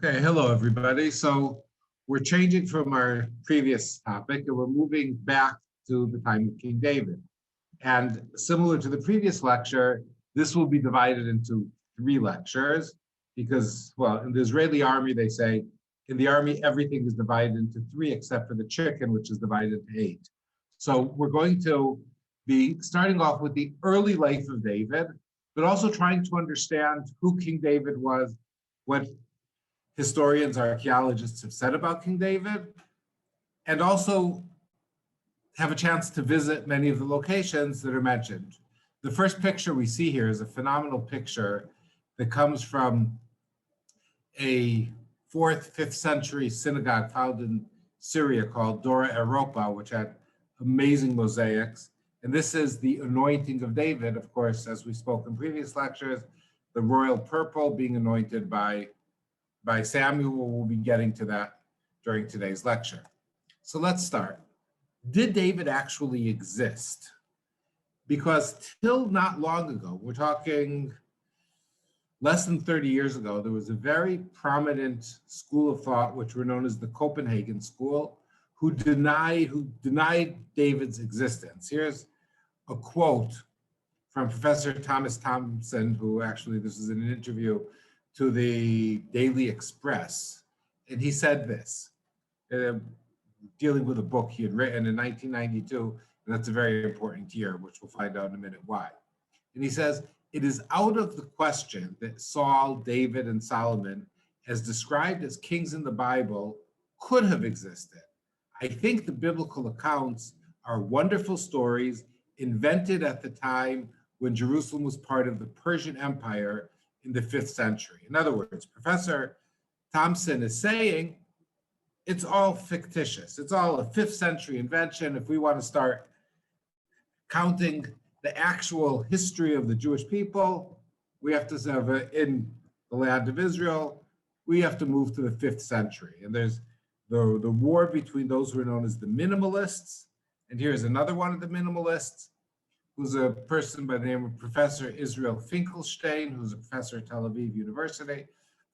Okay, hello everybody. So we're changing from our previous topic and we're moving back to the time of King David. And similar to the previous lecture, this will be divided into 3 lectures because, well, in the Israeli army, they say in the army, everything is divided into 3 except for the chicken, which is divided into 8. So we're going to be starting off with the early life of David, but also trying to understand who King David was, what historians, archaeologists have said about King David, and also have a chance to visit many of the locations that are mentioned. The first picture we see here is a phenomenal picture that comes from a 4th, 5th century synagogue found in Syria called Dora Europa, which had amazing mosaics. And this is the anointing of David, of course, as we spoke in previous lectures, the royal purple being anointed by Samuel. We'll be getting to that during today's lecture. So let's start. Did David actually exist? Because till not long ago, we're talking less than 30 years ago, there was a very prominent school of thought, which were known as the Copenhagen School, who denied David's existence. Here's a quote from Professor Thomas Thompson, who actually, this is an interview to the Daily Express. And he said this, dealing with a book he had written in 1992, and that's a very important year, which we'll find out in a minute why. And he says, "It is out of the question that Saul, David, and Solomon, as described as kings in the Bible, could have existed. I think the biblical accounts are wonderful stories invented at the time when Jerusalem was part of the Persian Empire in the 5th century. In other words, Professor Thompson is saying it's all fictitious. It's all a 5th century invention. If we want to start counting the actual history of the Jewish people, we have to have in the land of Israel, we have to move to the 5th century. And there's the war between those who are known as the minimalists. And here's another one of the minimalists, who's a person by the name of Professor Israel Finkelstein, who's a professor at Tel Aviv University.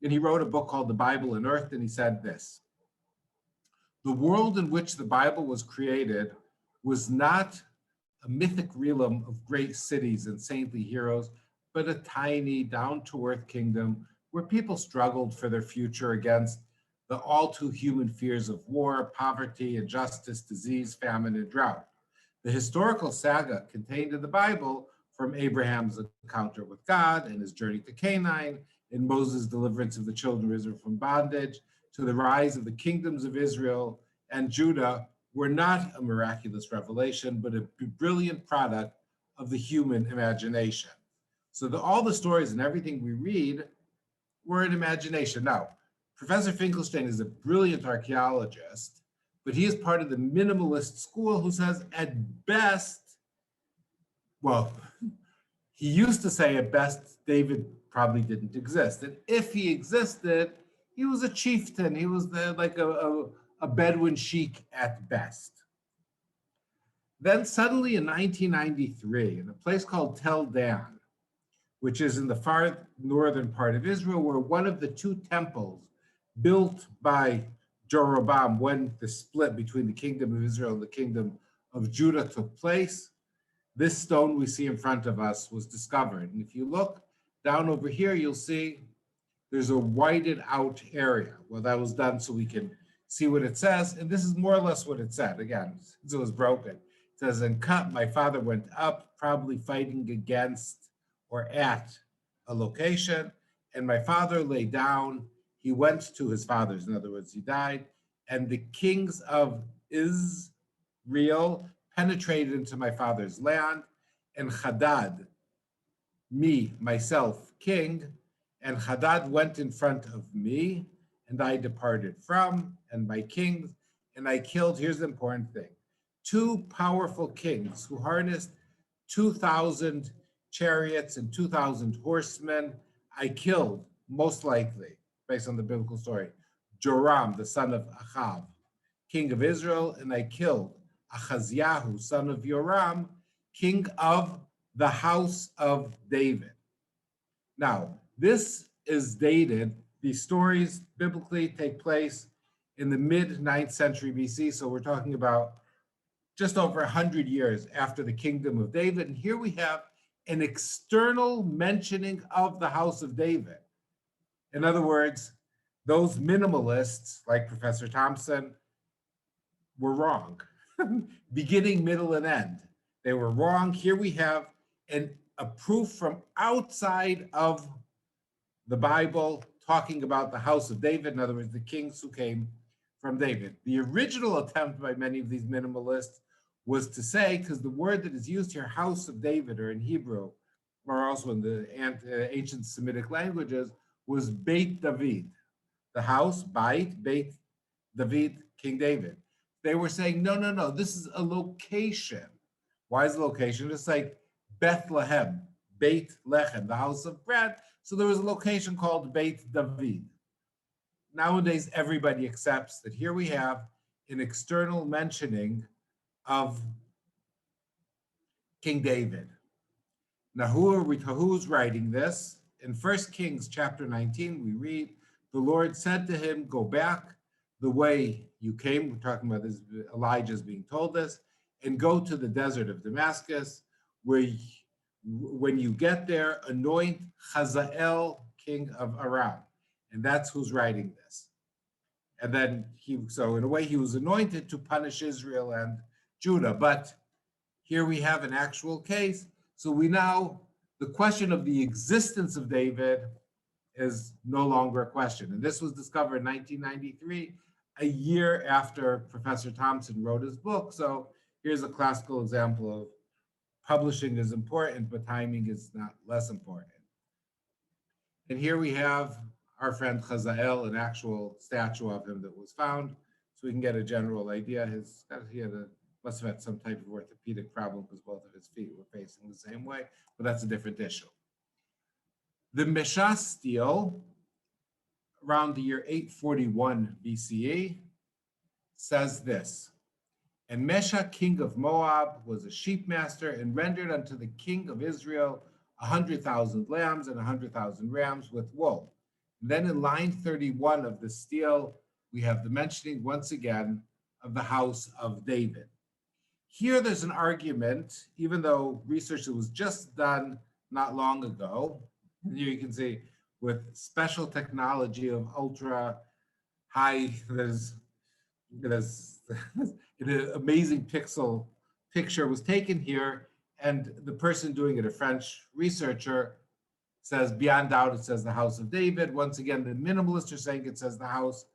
And he wrote a book called The Bible and Earth, and he said this: "The world in which the Bible was created was not a mythic realm of great cities and saintly heroes, but a tiny, down-to-earth kingdom where people struggled for their future against the all-too-human fears of war, poverty, injustice, disease, famine, and drought. The historical saga contained in the Bible, from Abraham's encounter with God and his journey to Canaan, and Moses' deliverance of the children of Israel from bondage, to the rise of the kingdoms of Israel and Judah, were not a miraculous revelation, but a brilliant product of the human imagination." So all the stories and everything we read were an imagination. Now, Professor Finkelstein is a brilliant archaeologist, but he is part of the minimalist school who says at best, well, he used to say at best, David probably didn't exist. And if he existed, he was a chieftain. He was like a Bedouin sheik at best. Then suddenly in 1993, in a place called Tel Dan, which is in the far northern part of Israel, where one of the 2 temples built by Jeroboam when the split between the kingdom of Israel and the kingdom of Judah took place, this stone we see in front of us was discovered. And if you look down over here, you'll see there's a whited out area. Well, that was done so we can see what it says. And this is more or less what it said. Again, since it was broken. It says, "And cut, my father went up, probably fighting against or at a location. And my father lay down. He went to his father's," in other words, he died. "And the kings of Israel penetrated into my father's land. And Hadad, me, myself, king, and Hadad went in front of me, and I departed from, and my kings, and I killed," here's the important thing, "2 powerful kings who harnessed 2,000 chariots and 2,000 horsemen. I killed, most likely, based on the biblical story, Joram, the son of Achav, king of Israel, and I killed Achaziahu, son of Yoram, king of the house of David." Now, this is dated these stories biblically take place in the mid-9th century BC. So we're talking about just over 100 years after the kingdom of David. And here we have an external mentioning of the house of David. In other words, those minimalists like Professor Thompson were wrong, beginning, middle, and end. They were wrong. Here we have a proof from outside of the Bible talking about the house of David, in other words, the kings who came from David. The original attempt by many of these minimalists was to say, because the word that is used here, house of David, or in Hebrew, or also in the ancient Semitic languages, was Beit David, the house, Beit David, King David. They were saying, no, no, no, this is a location. Why is a location? It's like Bethlehem, Beit Lechem, the house of bread. So there was a location called Beit David. Nowadays, everybody accepts that here we have an external mentioning of King David. Now, who's writing this? In 1 Kings chapter 19, we read, the Lord said to him, go back the way you came. We're talking about this, Elijah's being told this, and go to the desert of Damascus, where when you get there, anoint Hazael, king of Aram. And that's who's writing this. And then so in a way, he was anointed to punish Israel and Judah. But here we have an actual case. So the question of the existence of David is no longer a question. And this was discovered in 1993, a year after Professor Thompson wrote his book. So here's a classical example of publishing is important, but timing is not less important. And here we have our friend Hazael, an actual statue of him that was found, so we can get a general idea. Must have had some type of orthopedic problem because both of his feet were facing the same way, but that's a different issue. The Mesha stele, around the year 841 BCE, says this, and Mesha, king of Moab, was a sheep master and rendered unto the king of Israel 100,000 lambs and 100,000 rams with wool. And then in line 31 of the stele, we have the mentioning once again of the house of David. Here there's an argument, even though research that was just done not long ago, here you can see with special technology of ultra high, there's an amazing picture was taken here, and the person doing it, a French researcher, says beyond doubt it says the house of David. Once again, the minimalists are saying it says the house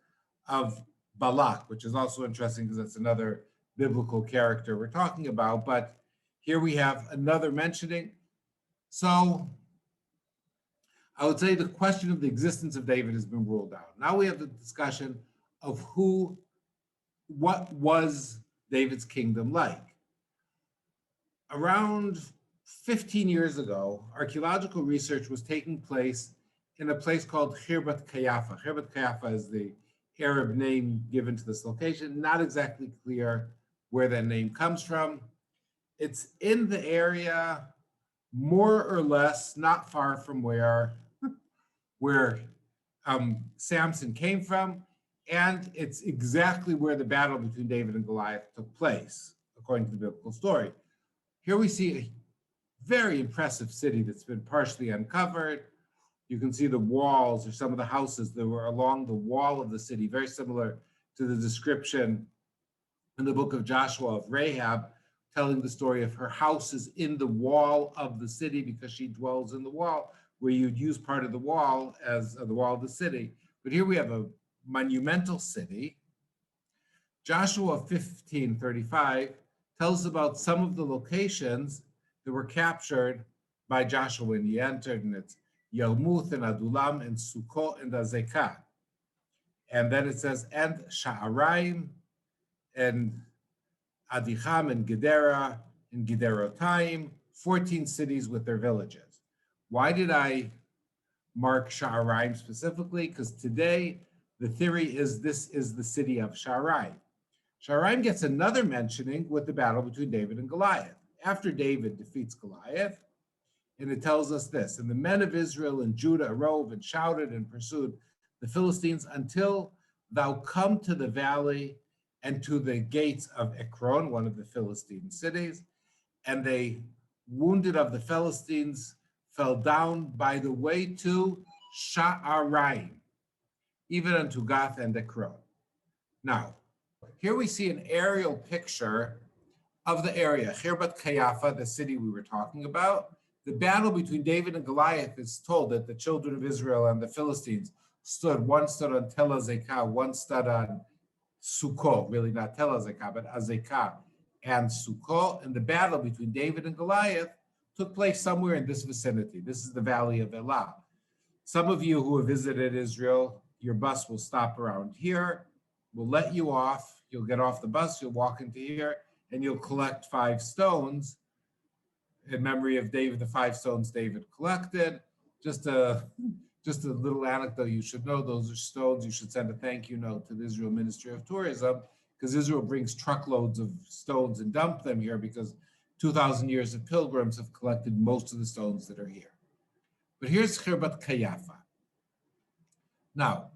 of Balak, which is also interesting because that's another biblical character we're talking about. But here we have another mentioning. So I would say the question of the existence of David has been ruled out. Now we have the discussion of what was David's kingdom like? Around 15 years ago, archaeological research was taking place in a place called Khirbat Kayafa. Khirbat Kayafa is the Arab name given to this location. Not exactly clear where that name comes from. It's in the area, more or less, not far from where Samson came from. And it's exactly where the battle between David and Goliath took place, according to the biblical story. Here we see a very impressive city that's been partially uncovered. You can see the walls or some of the houses that were along the wall of the city, very similar to the description in the book of Joshua of Rahab, telling the story of her house is in the wall of the city because she dwells in the wall, where you'd use part of the wall as the wall of the city. But here we have a monumental city. Joshua 15:35 tells about some of the locations that were captured by Joshua when he entered, and it's Yarmuth and Adulam and Sukkot and Azekah. And then it says, and Sha'araim and Adicham and Gedera and Gederotayim, 14 cities with their villages. Why did I mark Sha'araim specifically? Because today the theory is this is the city of Sha'araim. Sha'araim gets another mentioning with the battle between David and Goliath. After David defeats Goliath, and it tells us this, and the men of Israel and Judah arose and shouted and pursued the Philistines, until thou come to the valley and to the gates of Ekron, one of the Philistine cities, and they wounded of the Philistines fell down by the way to Sha'araim, even unto Gath and Ekron. Now, here we see an aerial picture of the area, Khirbat Kayafa, the city we were talking about. The battle between David and Goliath is told that the children of Israel and the Philistines stood. One stood on Tel Azekah, one stood on Sukkot, really not Tel Azekah, but Azekah and Sukkot. And the battle between David and Goliath took place somewhere in this vicinity. This is the Valley of Elah. Some of you who have visited Israel, your bus will stop around here. We'll let you off. You'll get off the bus, you'll walk into here, and you'll collect 5 stones in memory of David, the 5 stones David collected. Just a little anecdote you should know, those are stones. You should send a thank you note to the Israel Ministry of Tourism, because Israel brings truckloads of stones and dump them here because 2,000 years of pilgrims have collected most of the stones that are here. But here's Khirbat Kayafa. Now,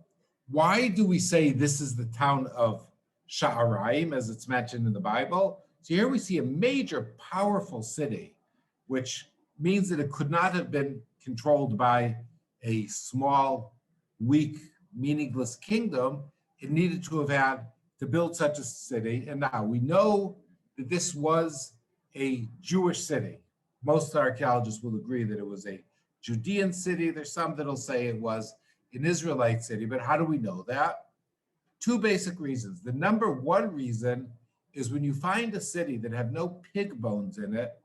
why do we say this is the town of Sha'araim, as it's mentioned in the Bible? So here we see a major, powerful city, which means that it could not have been controlled by a small, weak, meaningless kingdom. It needed to have had to build such a city. And now we know that this was a Jewish city. Most archaeologists will agree that it was a Judean city. There's some that'll say it was an Israelite city, but how do we know that? 2 basic reasons. The number 1 reason is when you find a city that have no pig bones in it,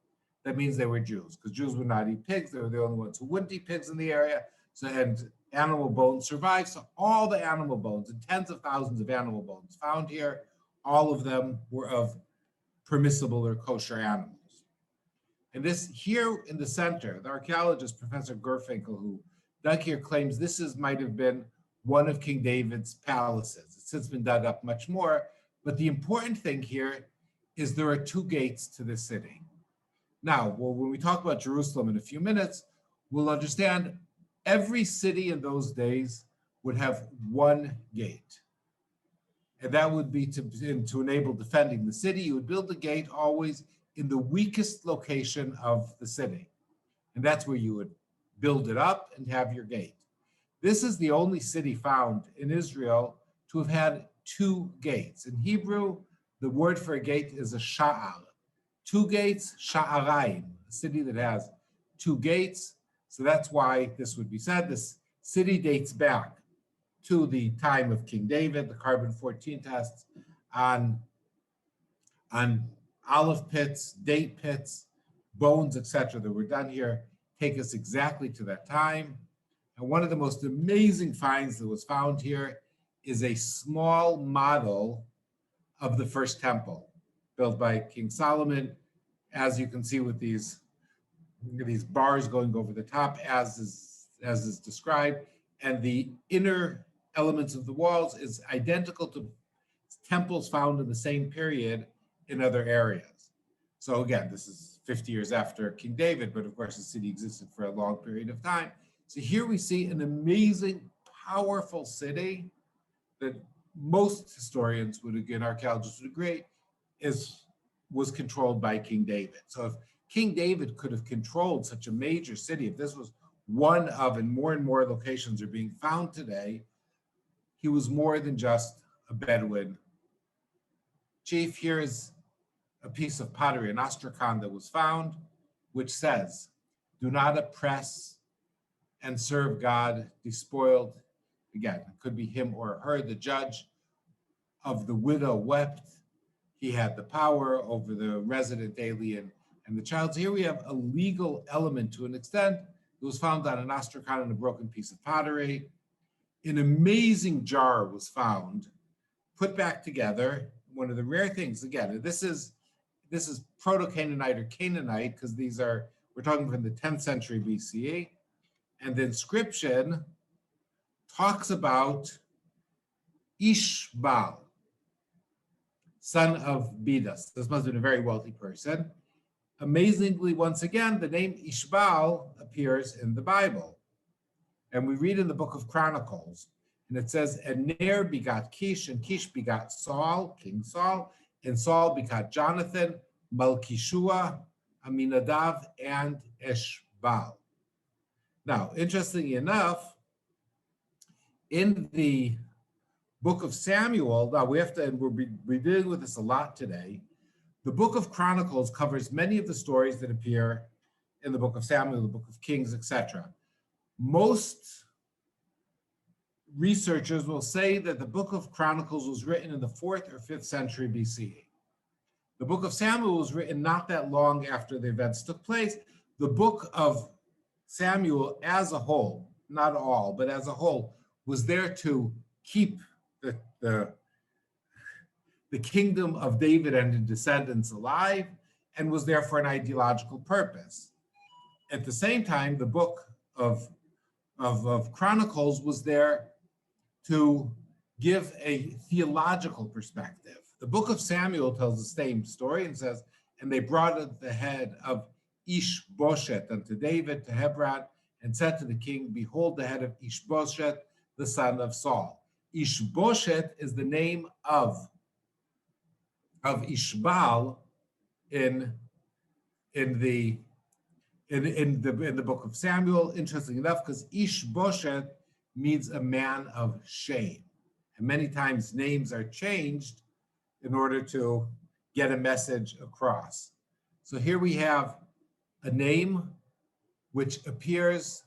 that means they were Jews, because Jews would not eat pigs. They were the only ones who wouldn't eat pigs in the area. So, and animal bones survived. So all the animal bones, and tens of thousands of animal bones found here, all of them were of permissible or kosher animals. And this here in the center, the archaeologist, Professor Gerfinkel, who dug here, claims this might have been one of King David's palaces. It's since been dug up much more. But the important thing here is there are 2 gates to this city. Now, well, when we talk about Jerusalem in a few minutes, we'll understand every city in those days would have 1 gate. And that would be to enable defending the city. You would build the gate always in the weakest location of the city. And that's where you would build it up and have your gate. This is the only city found in Israel to have had 2 gates. In Hebrew, the word for a gate is a sha'ar. 2 gates, sha'araim, a city that has 2 gates. So that's why this would be said. This city dates back to the time of King David. The carbon-14 tests on olive pits, date pits, bones, etc. that were done here take us exactly to that time. And one of the most amazing finds that was found here is a small model of the first temple built by King Solomon, as you can see with these bars going over the top, as is described, and the inner elements of the walls is identical to temples found in the same period in other areas. So again, this is 50 years after King David, but of course the city existed for a long period of time. So here we see an amazing, powerful city that most historians would, again, archaeologists would agree, was controlled by King David. So if King David could have controlled such a major city, if this was one of, and more locations are being found today, he was more than just a Bedouin chief. Here is a piece of pottery, an ostrakhan that was found, which says, "Do not oppress and serve God, despoiled." Again, it could be him or her. The judge of the widow wept. He had the power over the resident alien and the child. So here we have a legal element to an extent. It was found on an ostrakhan and a broken piece of pottery. An amazing jar was found, put back together. One of the rare things, again, this is Proto-Canaanite or Canaanite, because we're talking from the 10th century BCE. And the inscription talks about Ishbal, son of Bidas. This must have been a very wealthy person. Amazingly, once again, the name Ishbal appears in the Bible. And we read in the book of Chronicles, And it says, and Ner begot Kish, and Kish begot Saul, King Saul, and Saul begot Jonathan, Malchishua, Aminadav, and Eshbal. Now, interestingly enough, in the book of Samuel, now we have to, and we're dealing with this a lot today, the book of Chronicles covers many of the stories that appear in the book of Samuel, the book of Kings, etc. Most researchers will say that the book of Chronicles was written in the 4th or 5th century BCE. The book of Samuel was written not that long after the events took place. The book of Samuel as a whole, not all, but as a whole, was there to keep the kingdom of David and his descendants alive, and was there for an ideological purpose. At the same time, the book of Chronicles was there to give a theological perspective. The book of Samuel tells the same story and says, and they brought the head of Ishbosheth unto David to Hebron, and said to the king, behold the head of Ishbosheth, the son of Saul. Ishbosheth is the name of Ishbal in the book of Samuel, interesting enough, because Ishbosheth means a man of shame. And many times names are changed in order to get a message across. So here we have a name which appears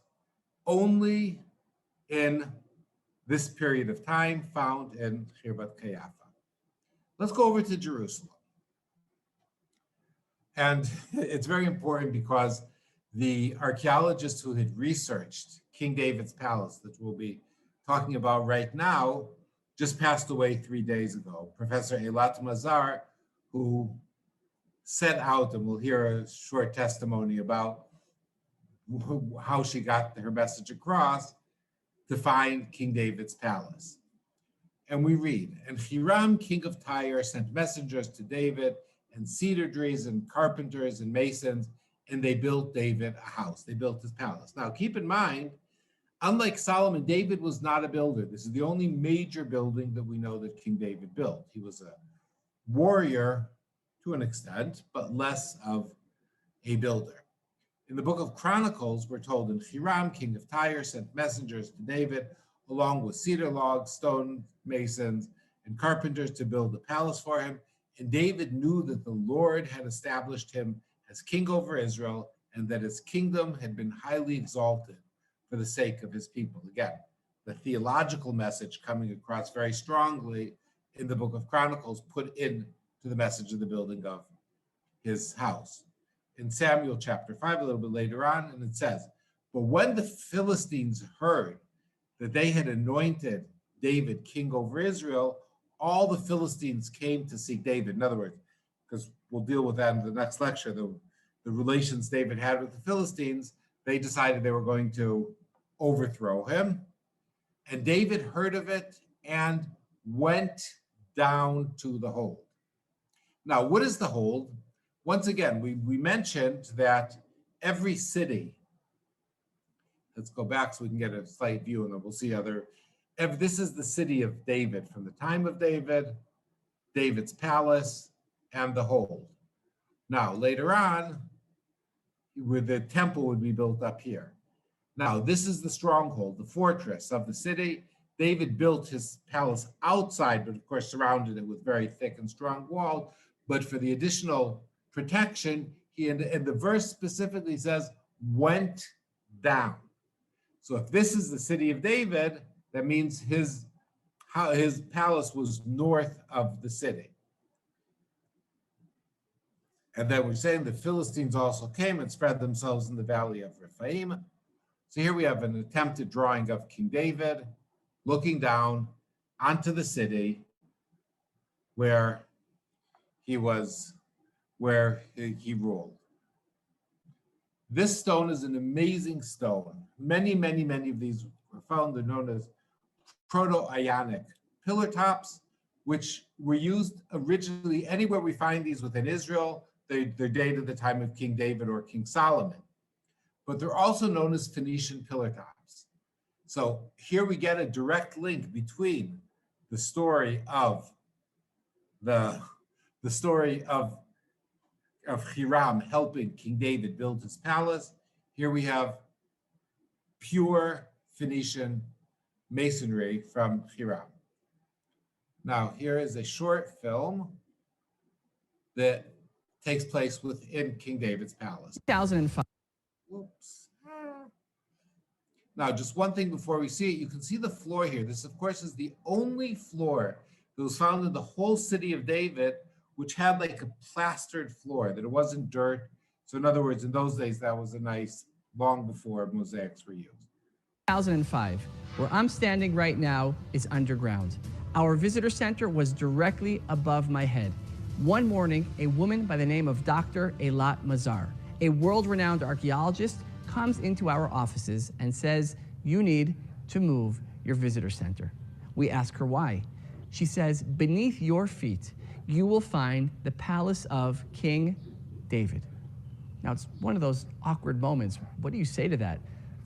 only in this period of time, found in Chirbat Kayafa. Let's go over to Jerusalem. And it's very important because the archaeologists who had researched King David's palace that we'll be talking about right now just passed away 3 days ago. Professor Eilat Mazar, who set out, and we'll hear a short testimony about how she got her message across, to find King David's palace. And we read, and Hiram, king of Tyre, sent messengers to David, and cedar trees, and carpenters, and masons, and they built David a house. They built his palace. Now, keep in mind, unlike Solomon, David was not a builder. This is the only major building that we know that King David built. He was a warrior to an extent, but less of a builder. In the book of Chronicles, we're told, and Hiram, king of Tyre, sent messengers to David, along with cedar logs, stone masons, and carpenters to build the palace for him. And David knew that the Lord had established him as king over Israel, and that his kingdom had been highly exalted for the sake of his people. Again, the theological message coming across very strongly in the book of Chronicles, put into the message of the building of his house. In Samuel chapter 5, a little bit later on, and it says, but when the Philistines heard that they had anointed David king over Israel, all the Philistines came to seek David. In other words, because we'll deal with that in the next lecture, the relations David had with the Philistines, they decided they were going to overthrow him. And David heard of it and went down to the hold. Now, what is the hold? Once again, we mentioned that every city, let's go back so we can get a slight view, and then we'll see this is the city of David from the time of David, David's palace, and the hold. Now, later on, where the temple would be built up here. Now, this is the stronghold, the fortress of the city. David built his palace outside, but of course surrounded it with very thick and strong wall. But for the additional protection, and the verse specifically says, went down. So if this is the city of David, that means his palace was north of the city. And then we're saying the Philistines also came and spread themselves in the valley of Rephaim. So here we have an attempted drawing of King David looking down onto the city where he ruled. This stone is an amazing stone. Many of these were found. They're known as Proto-Ionic pillar tops, which were used originally anywhere we find these within Israel. They're dated at the time of King David or King Solomon. But they're also known as Phoenician pillar tops. So here we get a direct link between the story of the story of Hiram helping King David build his palace. Here we have pure Phoenician masonry from Hiram. Now, here is a short film that takes place within King David's palace. 2005. Whoops. Now, just one thing before we see it, you can see the floor here. This, of course, is the only floor that was found in the whole city of David, which had like a plastered floor, that it wasn't dirt. So in other words, in those days, that was a nice, long before mosaics were used. 2005. Where I'm standing right now is underground. Our visitor center was directly above my head. One morning, a woman by the name of Dr. Eilat Mazar, a world-renowned archaeologist, comes into our offices and says, "You need to move your visitor center." We ask her why. She says, "Beneath your feet, you will find the palace of King David." Now, it's one of those awkward moments. What do you say to that?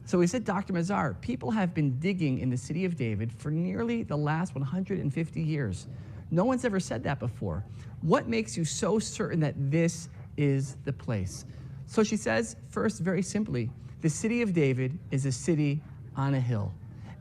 So we said, "Dr. Mazar, people have been digging in the city of David for nearly the last 150 years. No one's ever said that before. What makes you so certain that this is the place?" So she says, first, very simply, the city of David is a city on a hill.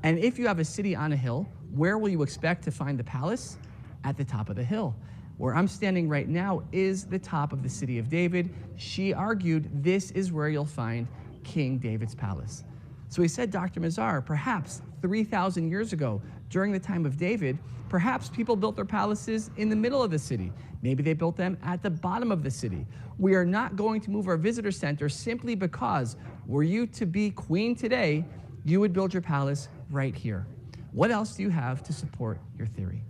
And if you have a city on a hill, where will you expect to find the palace? At the top of the hill. Where I'm standing right now is the top of the city of David. She argued this is where you'll find King David's palace. So he said, "Dr. Mazar, perhaps 3,000 years ago, during the time of David, perhaps people built their palaces in the middle of the city. Maybe they built them at the bottom of the city. We are not going to move our visitor center simply because were you to be queen today, you would build your palace right here. What else do you have to support your theory?"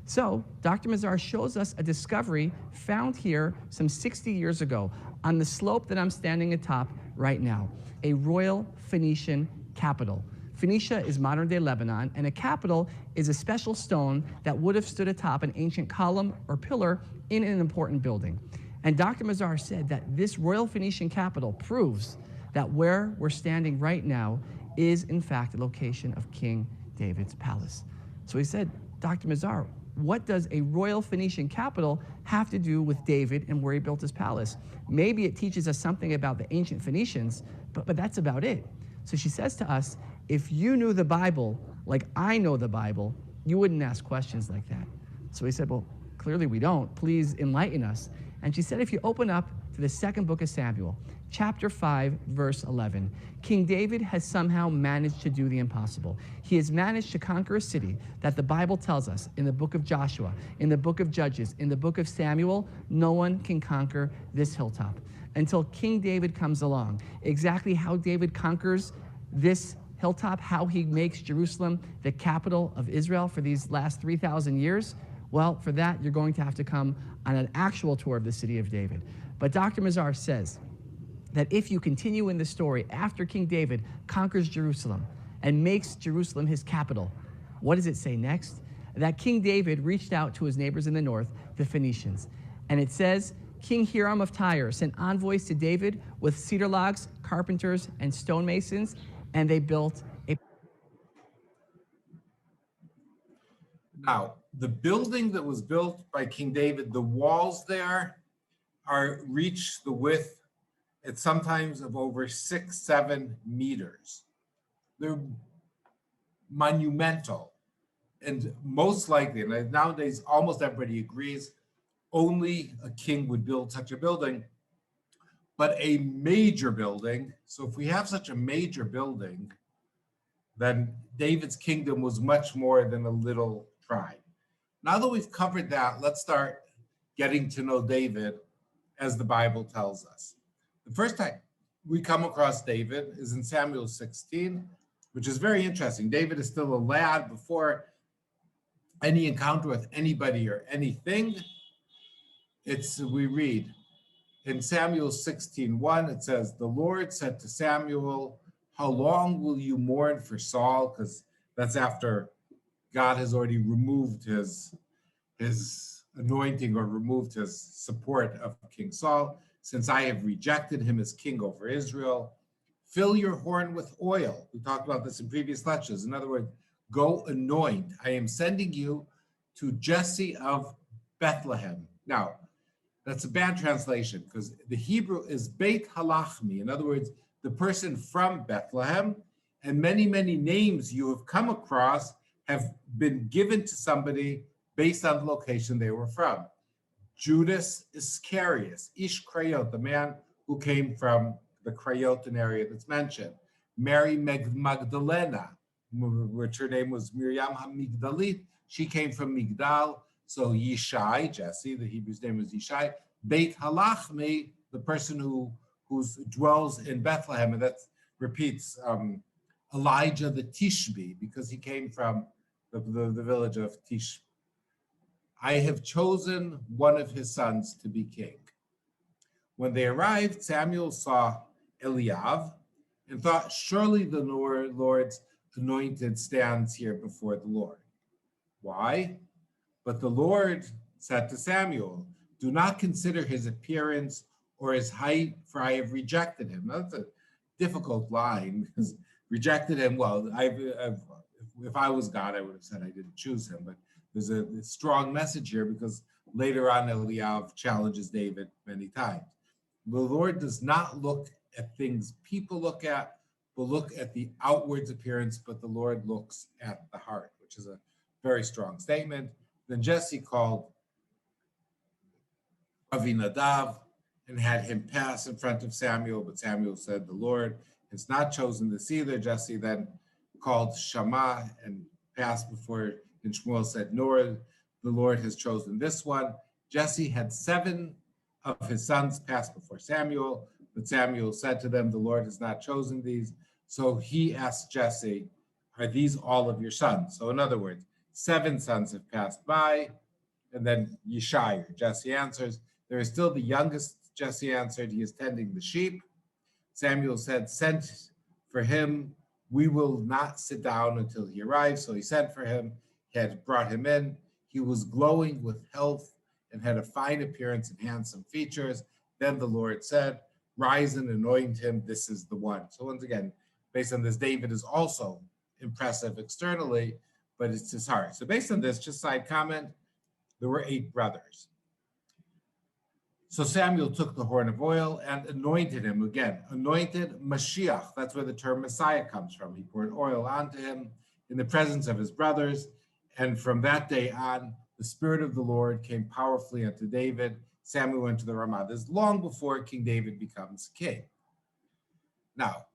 So Dr. Mazar shows us a discovery found here some 60 years ago on the slope that I'm standing atop right now, a royal Phoenician capital. Phoenicia is modern-day Lebanon, and a capital is a special stone that would have stood atop an ancient column or pillar in an important building. And Dr. Mazar said that this royal Phoenician capital proves that where we're standing right now is, in fact, the location of King David's palace. So he said, "Dr. Mazar, what does a royal Phoenician capital have to do with David and where he built his palace? Maybe it teaches us something about the ancient Phoenicians, but that's about it." So she says to us, if you knew the Bible like I know the Bible, you wouldn't ask questions like that. So we said, "Well, clearly we don't. Please enlighten us." And she said, if you open up to the second book of Samuel, chapter 5, verse 11, King David has somehow managed to do the impossible. He has managed to conquer a city that the Bible tells us in the book of Joshua, in the book of Judges, in the book of Samuel, no one can conquer this hilltop until King David comes along. Exactly how David conquers this hilltop, how he makes Jerusalem the capital of Israel for these last 3,000 years, well, for that, you're going to have to come on an actual tour of the city of David. But Dr. Mazar says that if you continue in the story after King David conquers Jerusalem and makes Jerusalem his capital, what does it say next? That King David reached out to his neighbors in the north, the Phoenicians. And it says, King Hiram of Tyre sent envoys to David with cedar logs, carpenters, and stonemasons, and they built a... Now, the building that was built by King David, the walls there reach the width at sometimes of over 6-7 meters. They're monumental. And most likely, and nowadays almost everybody agrees, only a king would build such a building. But a major building, so if we have such a major building, then David's kingdom was much more than a little tribe. Now that we've covered that, let's start getting to know David as the Bible tells us. The first time we come across David is in Samuel 16, which is very interesting. David is still a lad before any encounter with anybody or anything. We read in Samuel 16:1, it says, "The Lord said to Samuel, how long will you mourn for Saul?" Because that's after God has already removed his anointing or removed his support of King Saul. "Since I have rejected him as king over Israel, fill your horn with oil. We talked about this in previous lectures. In other words, go anoint. I am sending you to Jesse of Bethlehem. Now, that's a bad translation because the Hebrew is Beit Halachmi. In other words, the person from Bethlehem, and many, many names you have come across have been given to somebody based on the location they were from. Judas Iscariot, Ish Krayot, the man who came from the Krayotan area that's mentioned. Mary Magdalena, which her name was Miriam HaMigdalit, she came from Migdal. So Yishai, Jesse, the Hebrew's name was Yishai. Beit Halachmi, the person who dwells in Bethlehem, and that repeats Elijah the Tishbi, because he came from the village of Tishbi. I have chosen one of his sons to be king. When they arrived, Samuel saw Eliav and thought, surely the Lord's anointed stands here before the Lord. Why? But the Lord said to Samuel, do not consider his appearance or his height, for I have rejected him. Now, that's a difficult line, because rejected him, well, if I was God, I would have said I didn't choose him, but there's a strong message here because later on Eliav challenges David many times. The Lord does not look at things people look at, but look at the outward appearance, but the Lord looks at the heart, which is a very strong statement. Then Jesse called Avinadav and had him pass in front of Samuel, but Samuel said, the Lord has not chosen this either. Jesse then called Shammah and passed before, and Shmuel said, nor the Lord has chosen this one. Jesse had 7 of his sons pass before Samuel, but Samuel said to them, the Lord has not chosen these. So he asked Jesse, are these all of your sons? So in other words, 7 sons have passed by, and then Yishai, Jesse answers, there is still the youngest. Jesse answered, he is tending the sheep. Samuel said, send for him. We will not sit down until he arrives. So he sent for him. He had brought him in. He was glowing with health and had a fine appearance and handsome features. Then the Lord said, rise and anoint him. This is the one. So once again, based on this, David is also impressive externally, but it's his heart. So based on this, just side comment, there were 8 brothers. So Samuel took the horn of oil and anointed him. Again, anointed Mashiach. That's where the term Messiah comes from. He poured oil onto him in the presence of his brothers. And from that day on, the Spirit of the Lord came powerfully unto David. Samuel went to the Ramah. This is long before King David becomes king. Now,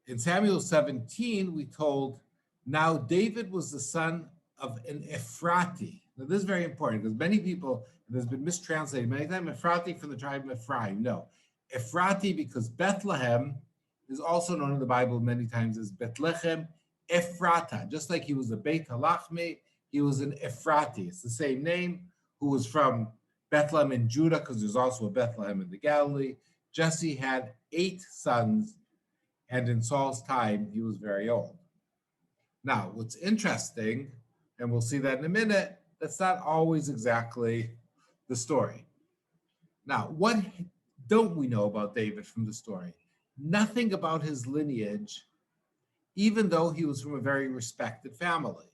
in Samuel 17, we told, now David was the son of an Ephrati. Now, this is very important because many people, there's been mistranslated many times, Ephrati from the tribe of Ephraim. No, Ephrati, because Bethlehem is also known in the Bible many times as Bethlehem Ephrata. Just like he was a Beit Halachmi, he was an Ephrati. It's the same name, who was from Bethlehem in Judah, because there's also a Bethlehem in the Galilee. Jesse had 8 sons, and in Saul's time, he was very old. Now, what's interesting, and we'll see that in a minute, that's not always exactly the story. Now, what don't we know about David from the story? Nothing about his lineage, even though he was from a very respected family.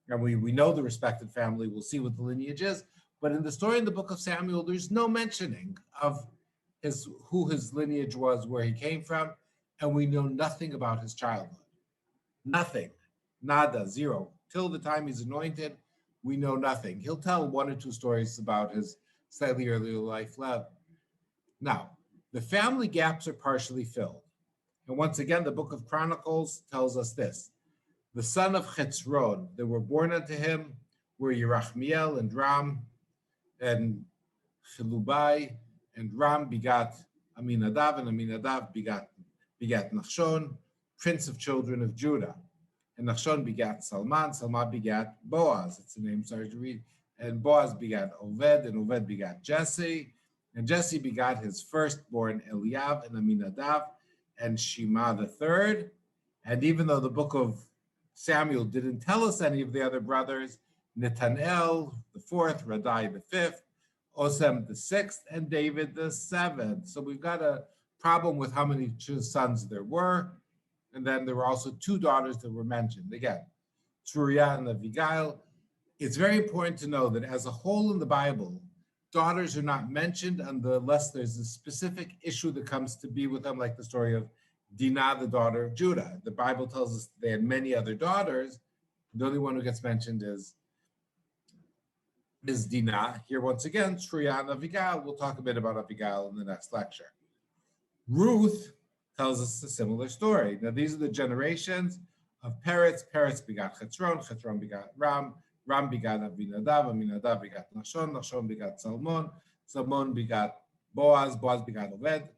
And we know the respected family, we'll see what the lineage is, but in the story in the book of Samuel, there's no mentioning of who his lineage was, where he came from, and we know nothing about his childhood. Nothing, nada, zero. Till the time he's anointed, we know nothing. He'll tell 1 or 2 stories about his slightly earlier life. Now, the family gaps are partially filled. And once again, the book of Chronicles tells us this. The son of Chetzron that were born unto him were Yerachmiel and Ram and Chelubai, and Ram begat Aminadav, and Aminadav begat Nachshon, prince of children of Judah. And Nachshon begat Salman, Salman begat Boaz. It's a name, sorry to read. And Boaz begat Oved, and Oved begat Jesse. And Jesse begat his firstborn Eliab and Aminadav and Shema the third. And even though the book of Samuel didn't tell us any of the other brothers, Netanel the 4th, Radai the 5th, Osem the 6th, and David the 7th. So we've got a problem with how many sons there were. And then there were also two daughters that were mentioned. Again, Tzuriah and Abigail. It's very important to know that as a whole in the Bible, daughters are not mentioned unless there's a specific issue that comes to be with them, like the story of Dinah, the daughter of Judah. The Bible tells us they had many other daughters. The only one who gets mentioned is Dinah. Here, once again, Tzuriah and Abigail. We'll talk a bit about Abigail in the next lecture. Ruth tells us a similar story. Now, these are the generations of Peretz. Peretz begat Chetzron, Chetzron begat Ram, Ram begat Aminadab, Aminadab begat Nashon, Nashon begat Salmon, Salmon begat Boaz, Boaz begat Oved,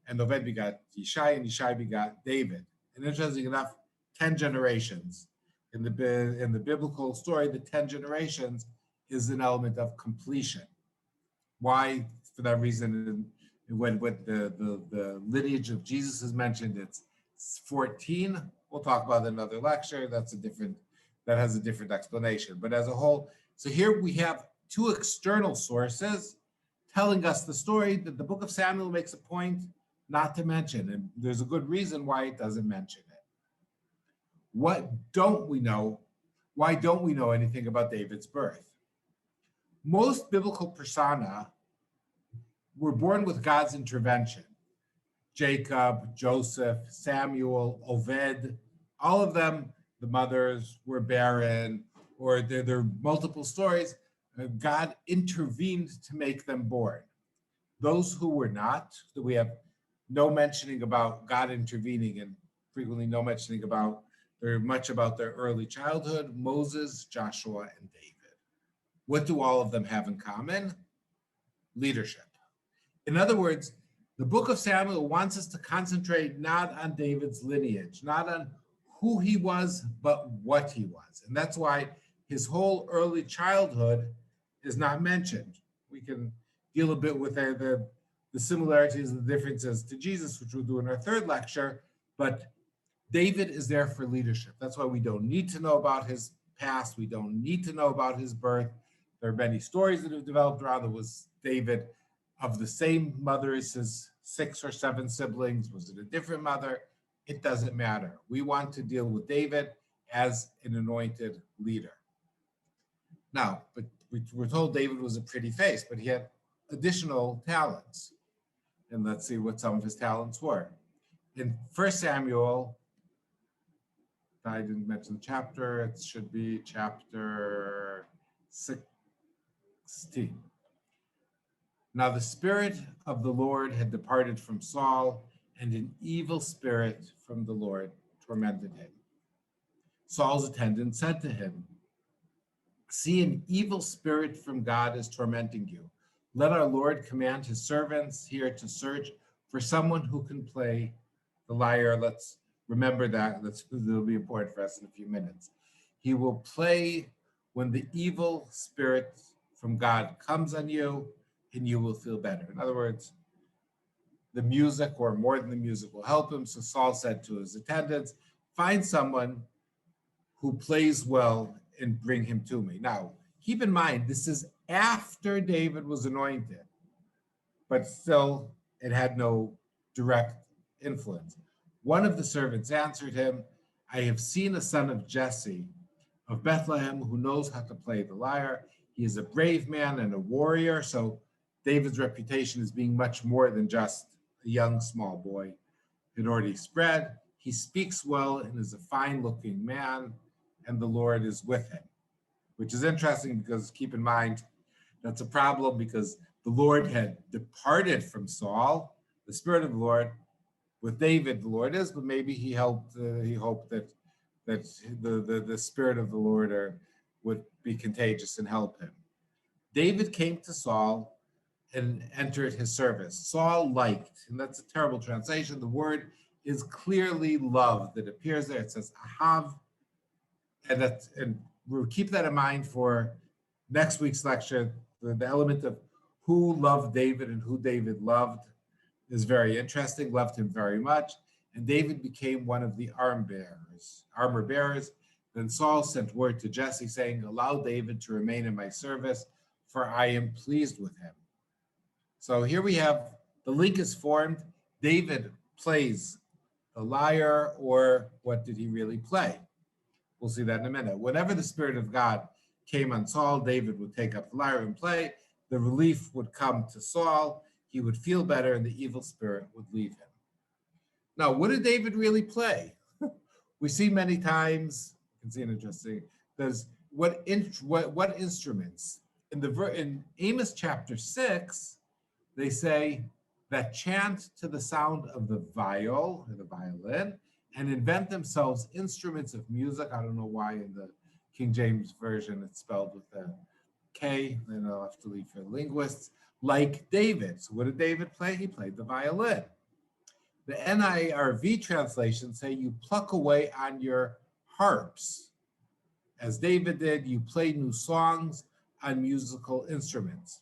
and Oved begat Yishai, and Yishai begat David. And interesting enough, 10 generations. In the biblical story, the 10 generations is an element of completion. Why? For that reason, when the lineage of Jesus is mentioned, it's 14. We'll talk about in another lecture. That has a different explanation. But as a whole, so here we have two external sources telling us the story that the book of Samuel makes a point not to mention. And there's a good reason why it doesn't mention it. What don't we know? Why don't we know anything about David's birth? Most biblical persona were born with God's intervention. Jacob, Joseph, Samuel, Oved, all of them, the mothers were barren, or there are multiple stories. God intervened to make them born. Those who were not, that we have no mentioning about God intervening, and frequently no mentioning about much about their early childhood, Moses, Joshua, and David. What do all of them have in common? Leadership. In other words, the book of Samuel wants us to concentrate not on David's lineage, not on who he was, but what he was. And that's why his whole early childhood is not mentioned. We can deal a bit with the similarities and the differences to Jesus, which we'll do in our third lecture, but David is there for leadership. That's why we don't need to know about his past. We don't need to know about his birth. There are many stories that have developed around it. Was David of the same mother as his 6 or 7 siblings? Was it a different mother? It doesn't matter. We want to deal with David as an anointed leader. Now, but we're told David was a pretty face, but he had additional talents. And let's see what some of his talents were. In 1 Samuel, I didn't mention the chapter, it should be chapter 16. Now the spirit of the Lord had departed from Saul, and an evil spirit from the Lord tormented him. Saul's attendant said to him, "See, an evil spirit from God is tormenting you. Let our Lord command his servants here to search for someone who can play the lyre." Let's remember that. It'll be important for us in a few minutes. He will play when the evil spirit from God comes on you, and you will feel better. In other words, the music, or more than the music, will help him. So Saul said to his attendants, "Find someone who plays well and bring him to me." Now, keep in mind, this is after David was anointed, but still it had no direct influence. One of the servants answered him, "I have seen a son of Jesse of Bethlehem who knows how to play the lyre. He is a brave man and a warrior." So David's reputation as being much more than just a young, small boy had already spread. He speaks well and is a fine-looking man, and the Lord is with him. Which is interesting because, keep in mind, that's a problem because the Lord had departed from Saul, the Spirit of the Lord. With David, the Lord is, but maybe he hoped that the Spirit of the Lord would be contagious and help him. David came to Saul and entered his service. Saul liked, and that's a terrible translation. The word is clearly love that appears there. It says ahav, and we'll keep that in mind for next week's lecture. The element of who loved David and who David loved is very interesting, loved him very much. And David became one of the armor bearers. Then Saul sent word to Jesse saying, "Allow David to remain in my service, for I am pleased with him." So here we have, the link is formed. David plays the lyre, or what did he really play? We'll see that in a minute. Whenever the Spirit of God came on Saul, David would take up the lyre and play. The relief would come to Saul. He would feel better, and the evil spirit would leave him. Now, what did David really play? We see many times, you can see an interesting, there's what instruments? In Amos chapter 6, they say that chant to the sound of the viol, or the violin, and invent themselves instruments of music. I don't know why in the King James Version it's spelled with a K, then I'll have to leave for linguists, like David. So what did David play? He played the violin. The NIRV translations say you pluck away on your harps. As David did, you play new songs on musical instruments.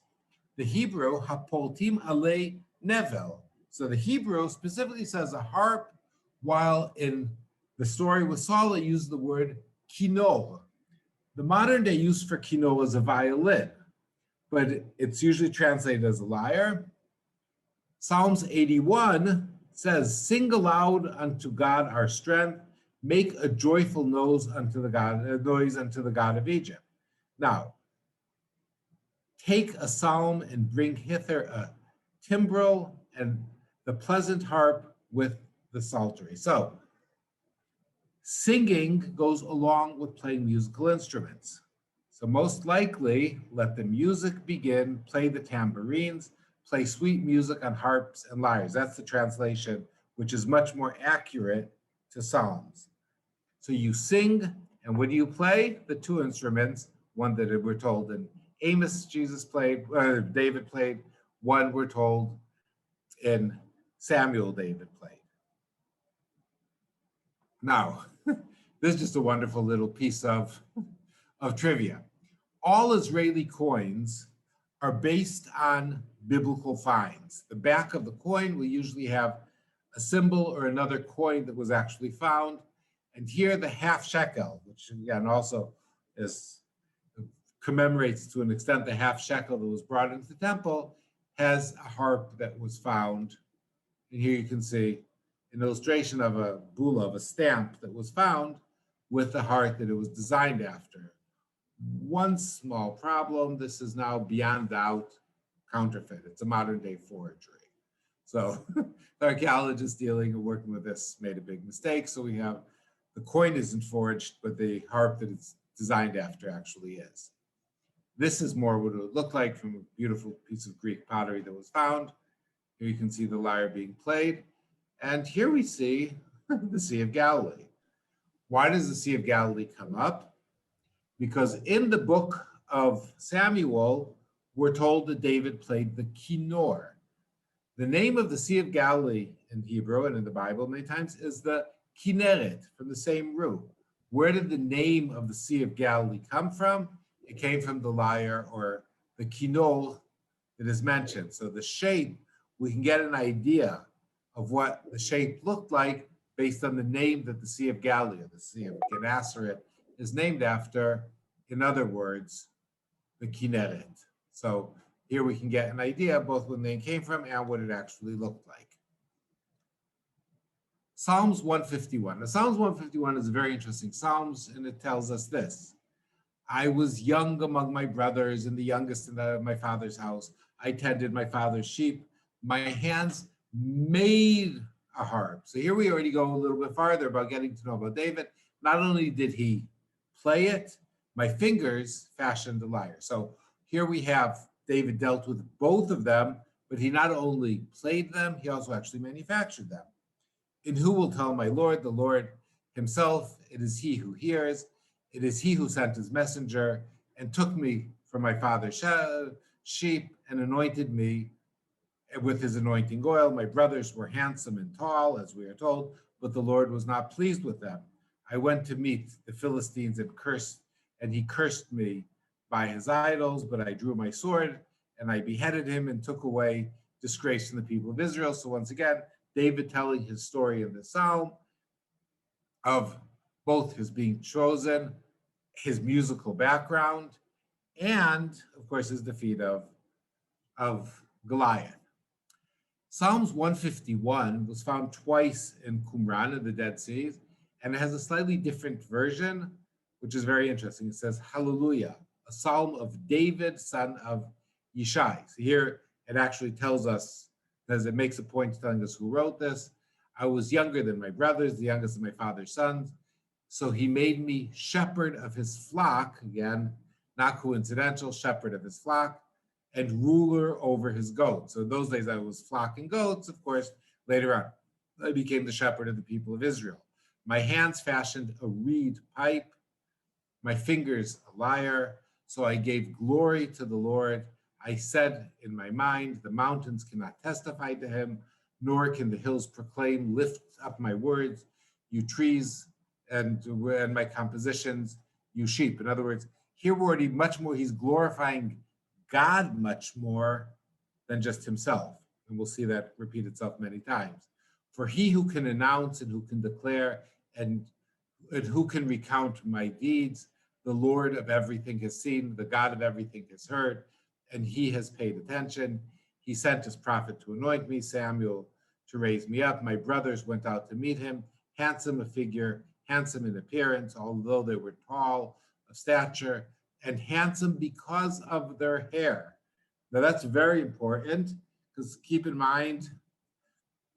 The Hebrew, hapoltim alei nevel. So the Hebrew specifically says a harp, while in the story with Saul, it used the word kino. The modern day use for kino is a violin, but it's usually translated as a lyre. Psalms 81 says, sing aloud unto God our strength, make a joyful noise unto the God of Egypt. Now, take a psalm and bring hither a timbrel and the pleasant harp with the psaltery. So, singing goes along with playing musical instruments. So most likely, let the music begin, play the tambourines, play sweet music on harps and lyres. That's the translation, which is much more accurate to Psalms. So you sing, and what do you play? The two instruments, one that we're told in Amos David played, one we're told in Samuel David played. Now, this is just a wonderful little piece of trivia. All Israeli coins are based on biblical finds. The back of the coin will usually have a symbol or another coin that was actually found. And here the half shekel, which again also commemorates to an extent the half shekel that was brought into the temple, has a harp that was found. And here you can see an illustration of a bula, of a stamp that was found with the heart that it was designed after. One small problem, this is now beyond doubt counterfeit. It's a modern day forgery. So the archaeologists dealing and working with this made a big mistake. So we have the coin isn't forged, but the harp that it's designed after actually is. This is more what it would look like from a beautiful piece of Greek pottery that was found. Here you can see the lyre being played. And here we see the Sea of Galilee. Why does the Sea of Galilee come up? Because in the book of Samuel, we're told that David played the kinnor. The name of the Sea of Galilee in Hebrew and in the Bible many times is the Kinneret, from the same root. Where did the name of the Sea of Galilee come from? It came from the lyre, or the kinnor that is mentioned. So the shape, we can get an idea of what the shape looked like based on the name that the Sea of Galilee, the Sea of Gennesaret, is named after. In other words, the Kinneret. So here we can get an idea of both where the name came from and what it actually looked like. Psalms 151. Now, Psalms 151 is a very interesting Psalms, and it tells us this. I was young among my brothers and the youngest in my father's house. I tended my father's sheep. My hands made a harp. So here we already go a little bit farther about getting to know about David. Not only did he play it, my fingers fashioned the lyre. So here we have David dealt with both of them, but he not only played them, he also actually manufactured them. And who will tell my Lord? The Lord himself. It is he who hears. It is he who sent his messenger and took me from my father's sheep and anointed me with his anointing oil. My brothers were handsome and tall, as we are told, but the Lord was not pleased with them. I went to meet the Philistines and he cursed me by his idols, but I drew my sword and I beheaded him and took away disgrace from the people of Israel. So once again, David telling his story in the Psalm of both his being chosen, his musical background, and of course his defeat of Goliath. Psalms 151 was found twice in Qumran in the Dead Sea, and it has a slightly different version, which is very interesting. It says, Hallelujah, a psalm of David, son of Yishai. So here it actually tells us, as it makes a point telling us who wrote this. I was younger than my brothers, the youngest of my father's sons. So he made me shepherd of his flock, again, not coincidental, shepherd of his flock, and ruler over his goats. So in those days I was flock and goats. Of course, later on, I became the shepherd of the people of Israel. My hands fashioned a reed pipe, my fingers a lyre. So I gave glory to the Lord. I said in my mind, the mountains cannot testify to him, nor can the hills proclaim, lift up my words, you trees and my compositions, you sheep. In other words, here we're already much more, he's glorifying God much more than just himself. And we'll see that repeat itself many times. For he who can announce and who can declare and who can recount my deeds, the Lord of everything has seen, the God of everything has heard, and he has paid attention. He sent his prophet to anoint me, Samuel to raise me up. My brothers went out to meet him, handsome of figure, handsome in appearance, although they were tall of stature, and handsome because of their hair. Now that's very important, because keep in mind,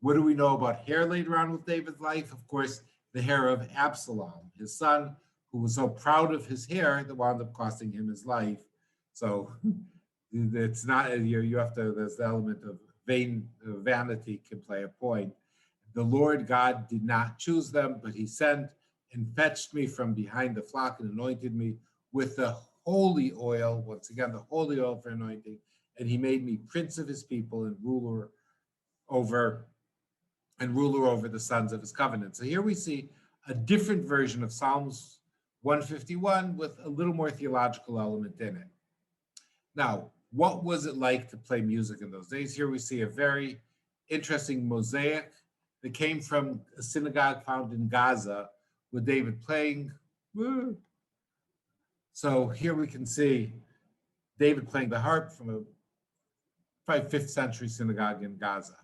what do we know about hair later on with David's life? Of course, the hair of Absalom, his son, who was so proud of his hair that wound up costing him his life. So it's not, you have to, there's the element of vanity can play a point. The Lord God did not choose them, but he sent and fetched me from behind the flock and anointed me with the holy oil, once again, the holy oil for anointing, and he made me prince of his people and ruler over the sons of his covenant. So here we see a different version of Psalms 151 with a little more theological element in it. Now, what was it like to play music in those days? Here we see a very interesting mosaic that came from a synagogue found in Gaza with David playing. So here we can see David playing the harp from a probably 5th century synagogue in Gaza.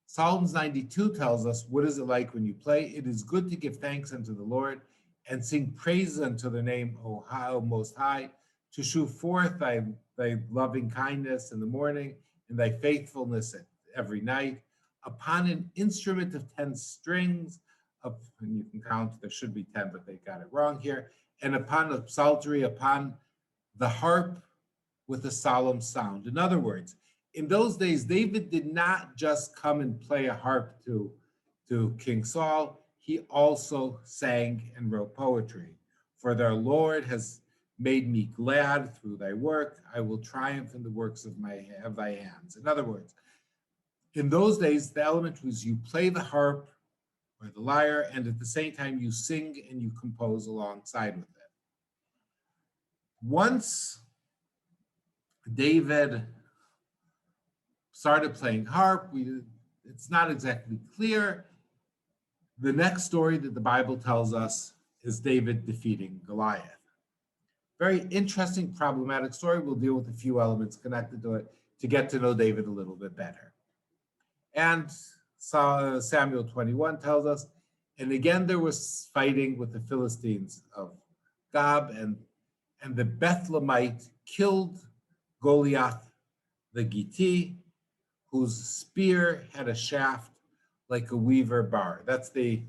Psalms 92 tells us, what is it like when you play? It is good to give thanks unto the Lord and sing praises unto the name, O Most High, to shew forth thy loving kindness in the morning and thy faithfulness every night. Upon an instrument of 10 strings, and you can count, there should be 10, but they got it wrong here, and upon a psaltery, upon the harp with a solemn sound. In other words, in those days, David did not just come and play a harp to King Saul, he also sang and wrote poetry. For their Lord has made me glad through thy work. I will triumph in the works of thy hands. In other words, in those days, the element was you play the harp or the lyre, and at the same time you sing and you compose alongside with it. Once David started playing harp, it's not exactly clear. The next story that the Bible tells us is David defeating Goliath. Very interesting, problematic story. We'll deal with a few elements connected to it to get to know David a little bit better. And Samuel 21 tells us, and again there was fighting with the Philistines of Gob, and the Bethlehemite killed Goliath the Gittite, whose spear had a shaft like a weaver bar. That's the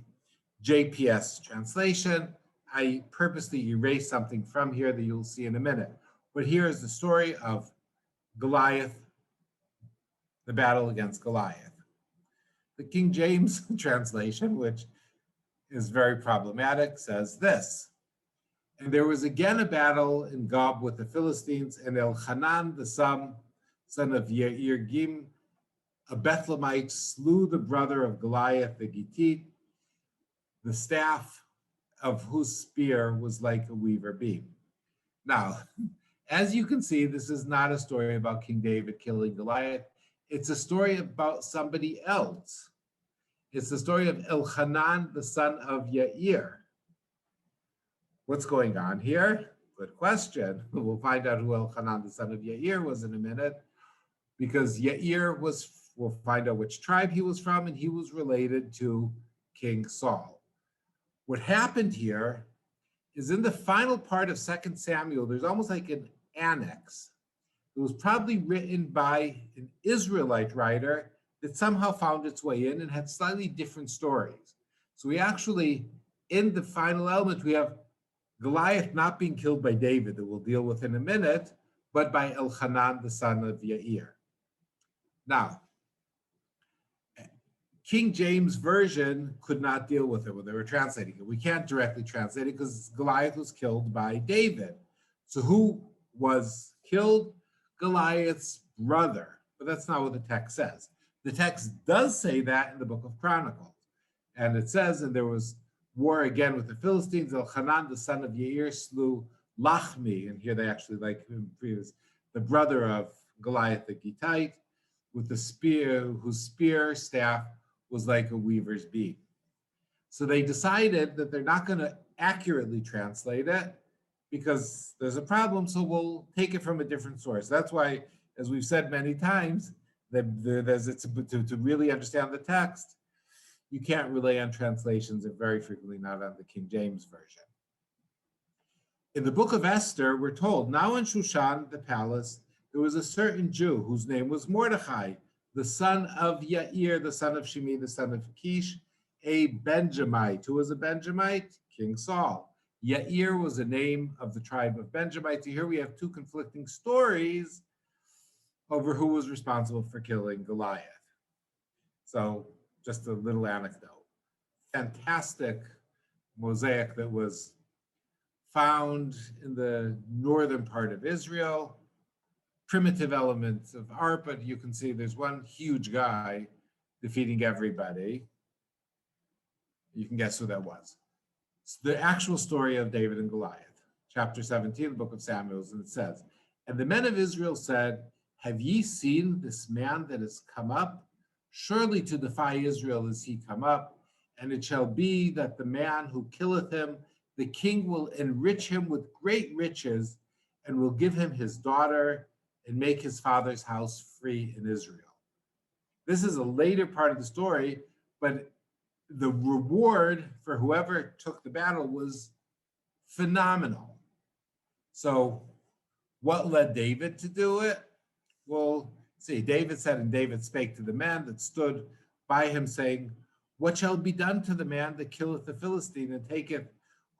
JPS translation. I purposely erased something from here that you'll see in a minute. But here is the story of Goliath, the battle against Goliath. The King James translation, which is very problematic, says this. And there was again a battle in Gob with the Philistines, and Elchanan, the son of Yair, a Bethlehemite, slew the brother of Goliath the Gittite, the staff of whose spear was like a weaver beam. Now, as you can see, this is not a story about King David killing Goliath. It's a story about somebody else. It's the story of Elchanan, the son of Yair. What's going on here? Good question. We'll find out who Elchanan, the son of Yair, was in a minute, because Yair was We'll find out which tribe he was from, and he was related to King Saul. What happened here is in the final part of 2 Samuel, there's almost like an annex. It was probably written by an Israelite writer that somehow found its way in and had slightly different stories. So we actually, in the final element, we have Goliath not being killed by David, that we'll deal with in a minute, but by Elchanan, the son of Yair. Now, King James Version could not deal with it when they were translating it. We can't directly translate it because Goliath was killed by David. So who was killed? Goliath's brother. But that's not what the text says. The text does say that in the book of Chronicles. And it says, and there was war again with the Philistines. Elchanan, the son of Yair, slew Lachmi. And here they actually, like previous, the brother of Goliath the Gittite, with the spear, whose spear staff was like a weaver's beam. So they decided that they're not going to accurately translate it because there's a problem, so we'll take it from a different source. That's why, as we've said many times, to really understand the text, you can't rely on translations, and very frequently not on the King James Version. In the book of Esther, we're told, now in Shushan, the palace, there was a certain Jew whose name was Mordechai, the son of Yair, the son of Shimi, the son of Kish, a Benjamite. Who was a Benjamite? King Saul. Yair was a name of the tribe of Benjamite. So here we have two conflicting stories over who was responsible for killing Goliath. So just a little anecdote. Fantastic mosaic that was found in the northern part of Israel. Primitive elements of art, but you can see there's one huge guy defeating everybody. You can guess who that was. It's the actual story of David and Goliath, chapter 17, the book of Samuel, and it says, and the men of Israel said, have ye seen this man that is come up? Surely to defy Israel is he come up, and it shall be that the man who killeth him, the king will enrich him with great riches, and will give him his daughter, and make his father's house free in Israel. This is a later part of the story, but the reward for whoever took the battle was phenomenal. So what led David to do it? Well, see, David said, and David spake to the man that stood by him, saying, what shall be done to the man that killeth the Philistine and taketh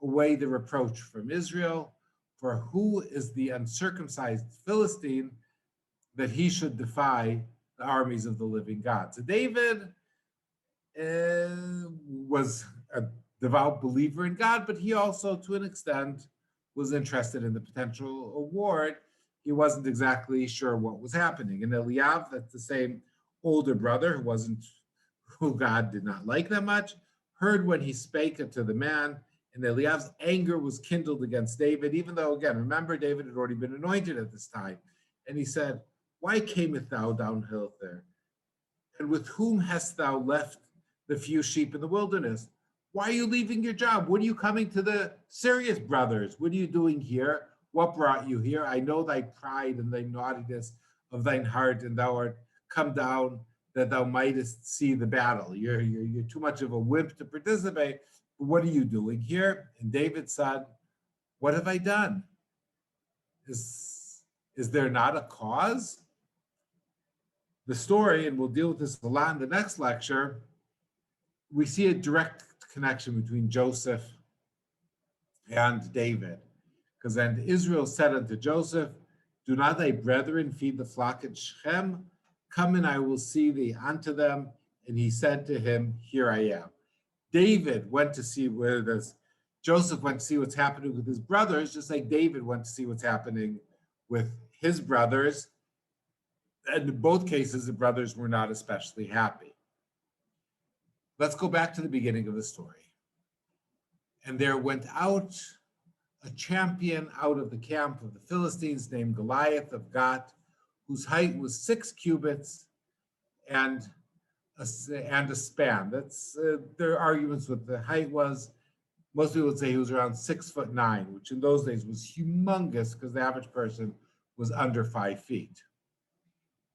away the reproach from Israel? For who is the uncircumcised Philistine that he should defy the armies of the living God? So David was a devout believer in God, but he also, to an extent, was interested in the potential award. He wasn't exactly sure what was happening. And Eliav, that's the same older brother who God did not like that much, heard when he spake to the man, and Eliav's anger was kindled against David, even though, again, remember, David had already been anointed at this time. And he said, why camest thou down hither? And with whom hast thou left the few sheep in the wilderness? Why are you leaving your job? What are you coming to the serious brothers? What are you doing here? What brought you here? I know thy pride and thy naughtiness of thine heart, and thou art come down that thou mightest see the battle. You're too much of a wimp to participate. What are you doing here? And David said, what have I done? Is there not a cause? The story, and we'll deal with this a lot in the next lecture, we see a direct connection between Joseph and David. Because then Israel said unto Joseph, do not thy brethren feed the flock at Shechem? Come and I will see thee unto them. And he said to him, here I am. David went to see Joseph went to see what's happening with his brothers, just like David went to see what's happening with his brothers. And in both cases, the brothers were not especially happy. Let's go back to the beginning of the story. And there went out a champion out of the camp of the Philistines named Goliath of Gath, whose height was 6 cubits and a span. That's their arguments with the height was. Most people would say he was around 6'9", which in those days was humongous because the average person was under 5 feet.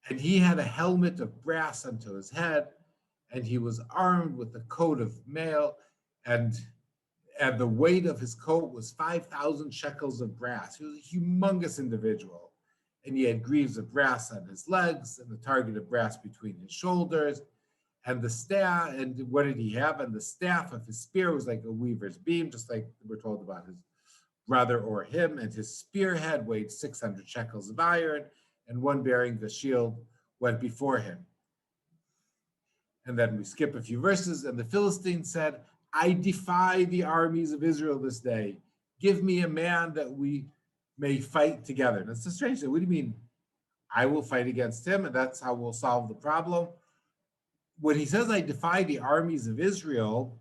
And he had a helmet of brass unto his head, and he was armed with a coat of mail, and the weight of his coat was 5,000 shekels of brass. He was a humongous individual. And he had greaves of brass on his legs and the target of brass between his shoulders. And the staff, and what did he have? And the staff of his spear was like a weaver's beam, just like we're told about his brother or him. And his spearhead weighed 600 shekels of iron, and one bearing the shield went before him. And then we skip a few verses, and the Philistine said, I defy the armies of Israel this day. Give me a man that we may fight together. And it's a strange thing. What do you mean? I will fight against him, and that's how we'll solve the problem. When he says, I defy the armies of Israel,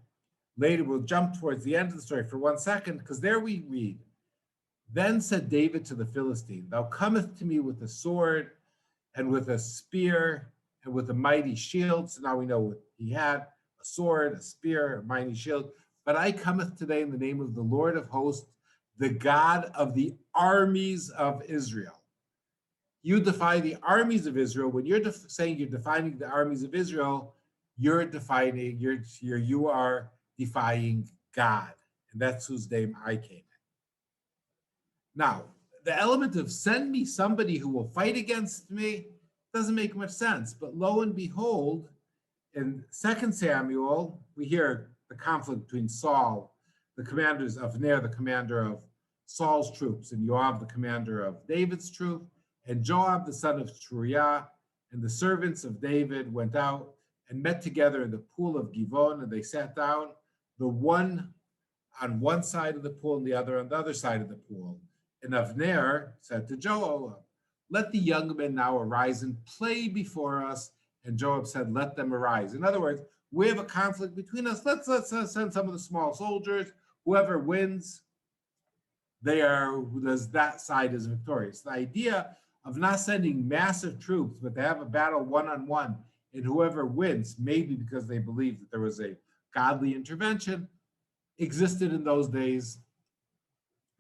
later we'll jump towards the end of the story for 1 second, because there we read, then said David to the Philistine, thou comest to me with a sword and with a spear and with a mighty shield. So now we know what he had, a sword, a spear, a mighty shield. But I cometh today in the name of the Lord of hosts, the God of the armies of Israel. You defy the armies of Israel. When you're saying you're defining the armies of Israel, you are defying God. And that's whose name I came in. Now, the element of send me somebody who will fight against me doesn't make much sense. But lo and behold, in 2 Samuel, we hear the conflict between Saul, the commanders of Ner, the commander of Saul's troops, and Joab, the commander of David's troop, and Joab, the son of Truiah, and the servants of David went out and met together in the pool of Givon, and they sat down, the one on one side of the pool and the other on the other side of the pool. And Avner said to Joab, let the young men now arise and play before us. And Joab said, let them arise. In other words, we have a conflict between us. Let's send some of the small soldiers. Whoever wins, that side is victorious. The idea of not sending massive troops, but to have a battle one-on-one, and whoever wins, maybe because they believed that there was a godly intervention, existed in those days,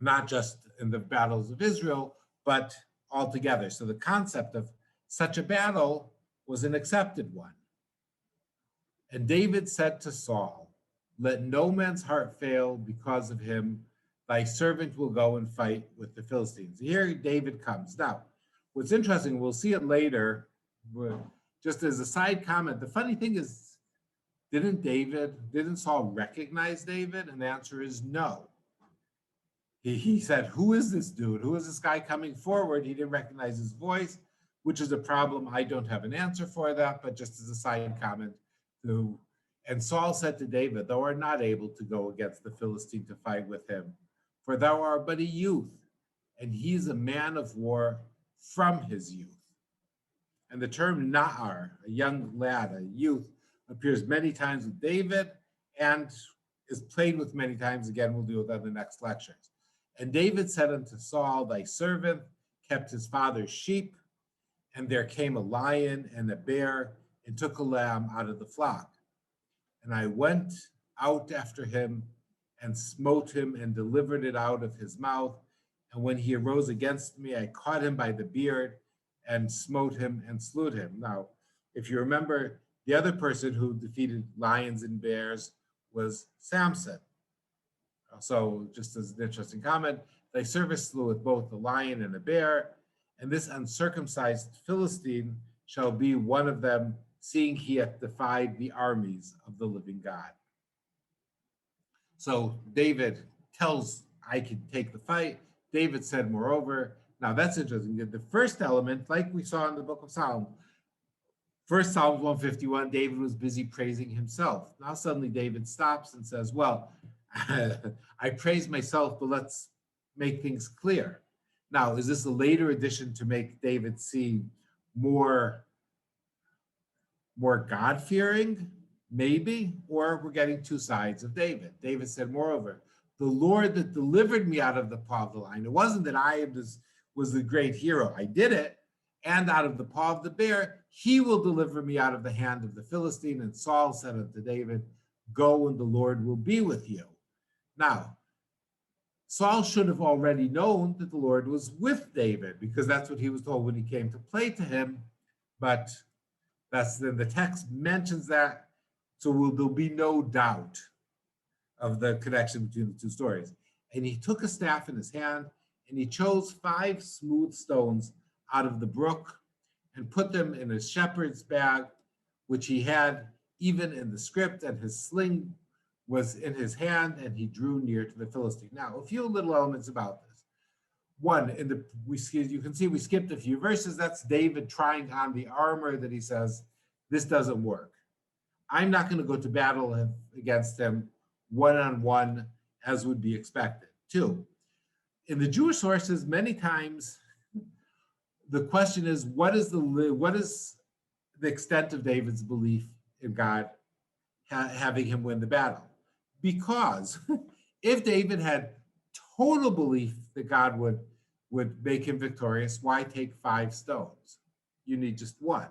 not just in the battles of Israel, but altogether. So the concept of such a battle was an accepted one. And David said to Saul, let no man's heart fail because of him. Thy servant will go and fight with the Philistines. Here David comes. Now, what's interesting, we'll see it later, just as a side comment, the funny thing is, didn't Saul recognize David? And the answer is no. He said, who is this dude? Who is this guy coming forward? He didn't recognize his voice, which is a problem. I don't have an answer for that, but just as a side comment. And Saul said to David, thou art not able to go against the Philistine to fight with him, for thou art but a youth, and he is a man of war from his youth. And the term Na'ar, a young lad, a youth, appears many times with David and is played with many times. Again, we'll deal with that in the next lectures. And David said unto Saul, thy servant kept his father's sheep, and there came a lion and a bear and took a lamb out of the flock. And I went out after him and smote him and delivered it out of his mouth. And when he arose against me, I caught him by the beard and smote him and slew him. Now, if you remember, the other person who defeated lions and bears was Samson. So just as an interesting comment, thy servant slew with both the lion and the bear, and this uncircumcised Philistine shall be one of them, seeing he hath defied the armies of the living God. So David tells, I can take the fight. David said, moreover, now that's interesting. The first element, like we saw in the book of Psalms, first Psalms 151, David was busy praising himself. Now suddenly David stops and says, well, I praise myself, but let's make things clear. Now, is this a later addition to make David seem more God-fearing? Maybe, or we're getting two sides of David. David said, moreover, the Lord that delivered me out of the paw of the lion. It wasn't that I was the great hero. I did it. And out of the paw of the bear, he will deliver me out of the hand of the Philistine. And Saul said unto David, go and the Lord will be with you. Now, Saul should have already known that the Lord was with David, because that's what he was told when he came to play to him. but the text mentions that, so there'll be no doubt of the connection between the two stories. And he took a staff in his hand, and he chose 5 smooth stones out of the brook and put them in a shepherd's bag, which he had even in the script, and his sling was in his hand, and he drew near to the Philistine. Now, a few little elements about this. One, you can see we skipped a few verses. That's David trying on the armor that he says, this doesn't work. I'm not going to go to battle against him one-on-one as would be expected. 2, in the Jewish sources, many times the question is, what is the extent of David's belief in God having him win the battle? Because if David had total belief that God would make him victorious, why take 5 stones? You need just 1.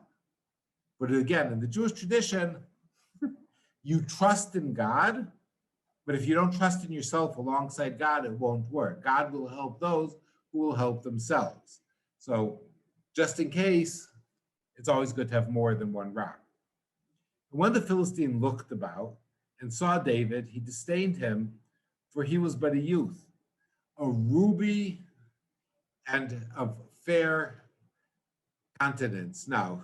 But again, in the Jewish tradition, you trust in God, but if you don't trust in yourself alongside God, it won't work. God will help those who will help themselves. So just in case, it's always good to have more than 1 rock. And when the Philistine looked about and saw David, he disdained him, for he was but a youth, a ruby and of fair countenance. Now,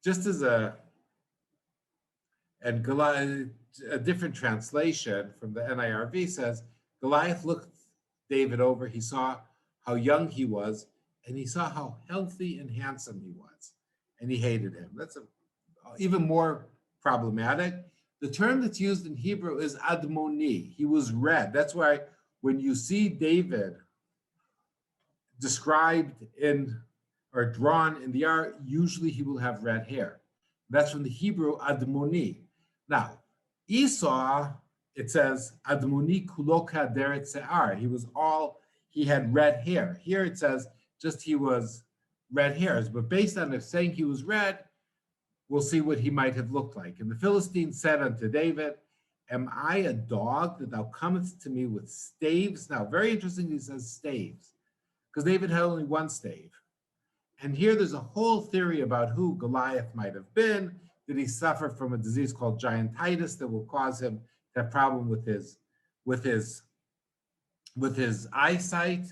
just as Goliath, a different translation from the NIRV says, Goliath looked David over, he saw how young he was, and he saw how healthy and handsome he was, and he hated him. That's even more problematic. The term that's used in Hebrew is admoni. He was red. That's why when you see David described in or drawn in the art, usually he will have red hair. That's from the Hebrew admoni. Now, Esau, it says admoni kuloka deret se'ar. He had red hair. Here it says just he was red hairs, but based on it saying he was red, we'll see what he might have looked like. And the Philistine said unto David, am I a dog that thou comest to me with staves? Now, very interesting, he says staves, because David had only 1 stave. And here there's a whole theory about who Goliath might have been. Did he suffer from a disease called giantitis that will cause him to have problem with his eyesight,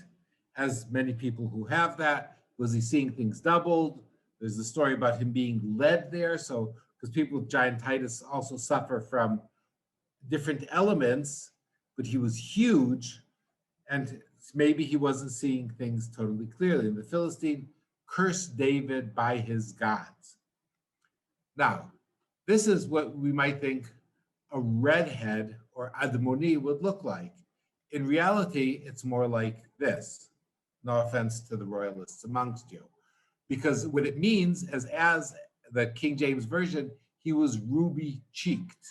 as many people who have that? Was he seeing things doubled? There's a story about him being led there. So, because people with giantitis also suffer from different elements, but he was huge, and maybe he wasn't seeing things totally clearly. And the Philistine cursed David by his gods. Now, this is what we might think a redhead or admoni would look like. In reality, it's more like this. No offense to the royalists amongst you. Because what it means is, as the King James Version, he was ruby-cheeked.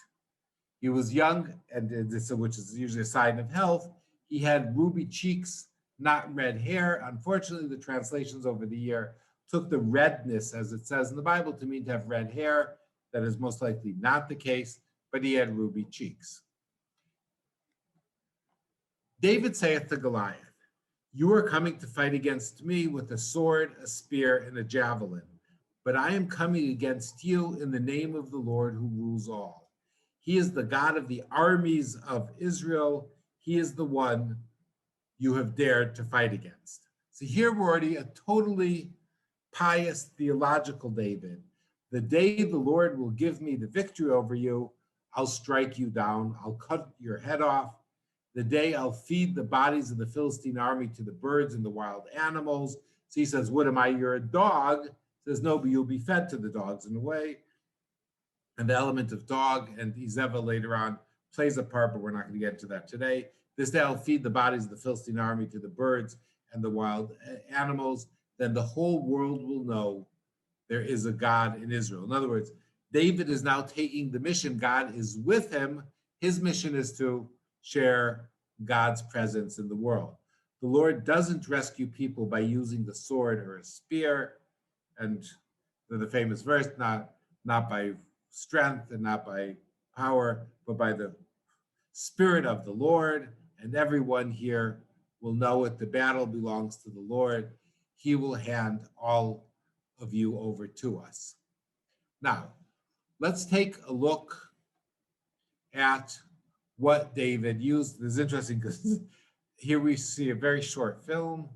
He was young, which is usually a sign of health. He had ruby cheeks, not red hair. Unfortunately, the translations over the year took the redness, as it says in the Bible, to mean to have red hair. That is most likely not the case, but he had ruby cheeks. David saith to Goliath, you are coming to fight against me with a sword, a spear, and a javelin, but I am coming against you in the name of the Lord who rules all. He is the God of the armies of Israel. He is the one you have dared to fight against. So here we're already a totally pious theological David. The day the Lord will give me the victory over you, I'll strike you down. I'll cut your head off. The day I'll feed the bodies of the Philistine army to the birds and the wild animals. So he says, what am I? You're a dog. He says, no, but you'll be fed to the dogs in a way. And the element of dog and Izeva later on plays a part, but we're not going to get into that today. This day I'll feed the bodies of the Philistine army to the birds and the wild animals. Then the whole world will know there is a God in Israel. In other words, David is now taking the mission. God is with him. His mission is to share God's presence in the world. The Lord doesn't rescue people by using the sword or a spear, and the famous verse, not by strength and not by power, but by the Spirit of the Lord. And everyone here will know it. The battle belongs to the Lord. He will hand all of you over to us. Now, let's take a look at what David used. This is interesting because here we see a very short film.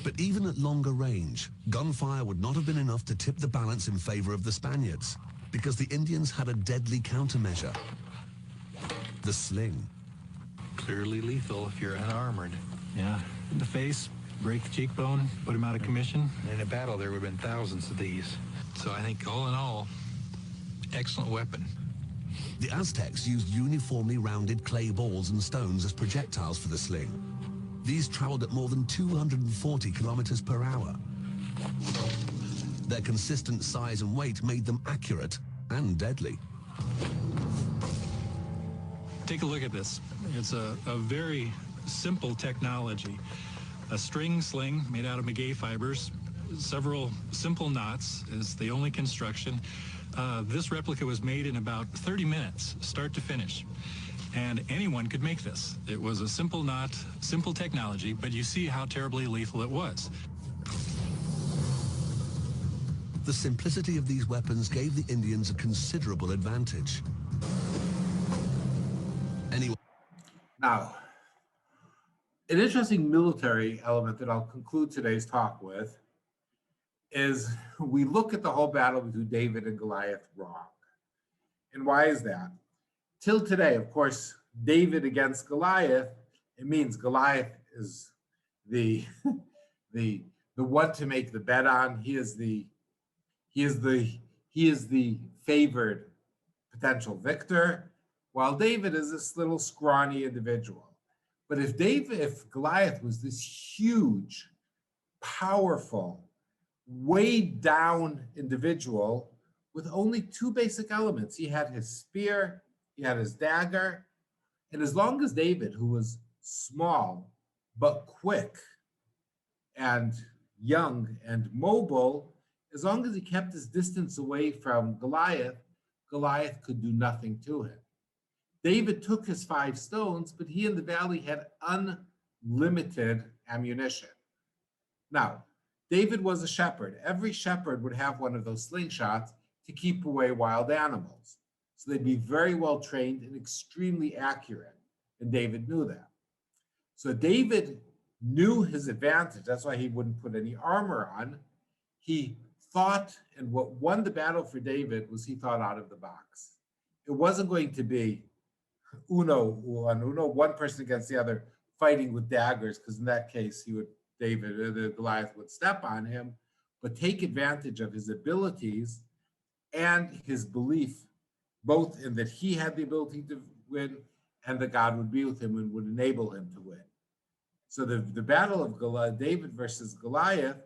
But even at longer range, gunfire would not have been enough to tip the balance in favor of the Spaniards, because the Indians had a deadly countermeasure: the sling. Clearly lethal if you're unarmored. Yeah, in the face, break the cheekbone, put him out of commission. In a battle, there would have been thousands of these. So I think all in all, excellent weapon. The Aztecs used uniformly rounded clay balls and stones as projectiles for the sling. These traveled at more than 240 kilometers per hour. Their consistent size and weight made them accurate and deadly. Take a look at this. It's a very simple technology. A string sling made out of maguey fibers, several simple knots is the only construction. This replica was made in about 30 minutes, start to finish. And anyone could make this. It was a simple knot, simple technology, but you see how terribly lethal it was. The simplicity of these weapons gave the Indians a considerable advantage. Now, an interesting military element that I'll conclude today's talk with is we look at the whole battle between David and Goliath wrong. And why is that? Till today, of course, David against Goliath, it means Goliath is the one to make the bet on. He is the favored potential victor, while David is this little scrawny individual. But if Goliath was this huge, powerful, weighed down individual with only two basic elements, he had his spear, he had his dagger, and as long as David, who was small but quick and young and mobile, as long as he kept his distance away from Goliath, Goliath could do nothing to him. David took his 5 stones, but he in the valley had unlimited ammunition. Now, David was a shepherd. Every shepherd would have one of those slingshots to keep away wild animals. So they'd be very well trained and extremely accurate. And David knew that. So David knew his advantage. That's why he wouldn't put any armor on. He thought, and what won the battle for David was he thought out of the box. It wasn't going to be one person against the other fighting with daggers, because in that case, the Goliath would step on him, but take advantage of his abilities and his belief, both in that he had the ability to win and that God would be with him and would enable him to win. So the battle of David versus Goliath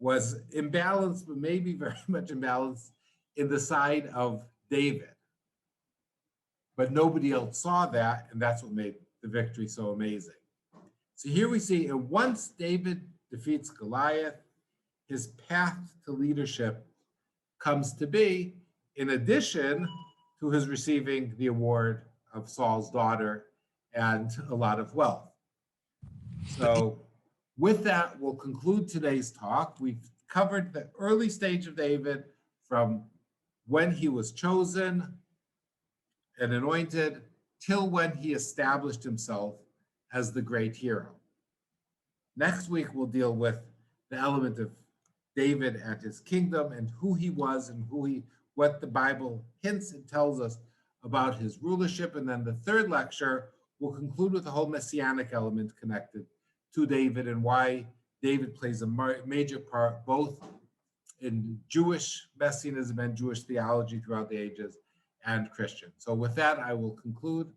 was imbalanced, but maybe very much imbalanced in the side of David. But nobody else saw that, and that's what made the victory so amazing. So here we see, and once David defeats Goliath, his path to leadership comes to be, in addition to his receiving the award of Saul's daughter and a lot of wealth. So with that, we'll conclude today's talk. We've covered the early stage of David from when he was chosen and anointed till when he established himself as the great hero. Next week, we'll deal with the element of David and his kingdom and who he was and what the Bible hints and tells us about his rulership. And then the third lecture will conclude with the whole messianic element connected to David and why David plays a major part both in Jewish messianism and Jewish theology throughout the ages and Christian. So with that, I will conclude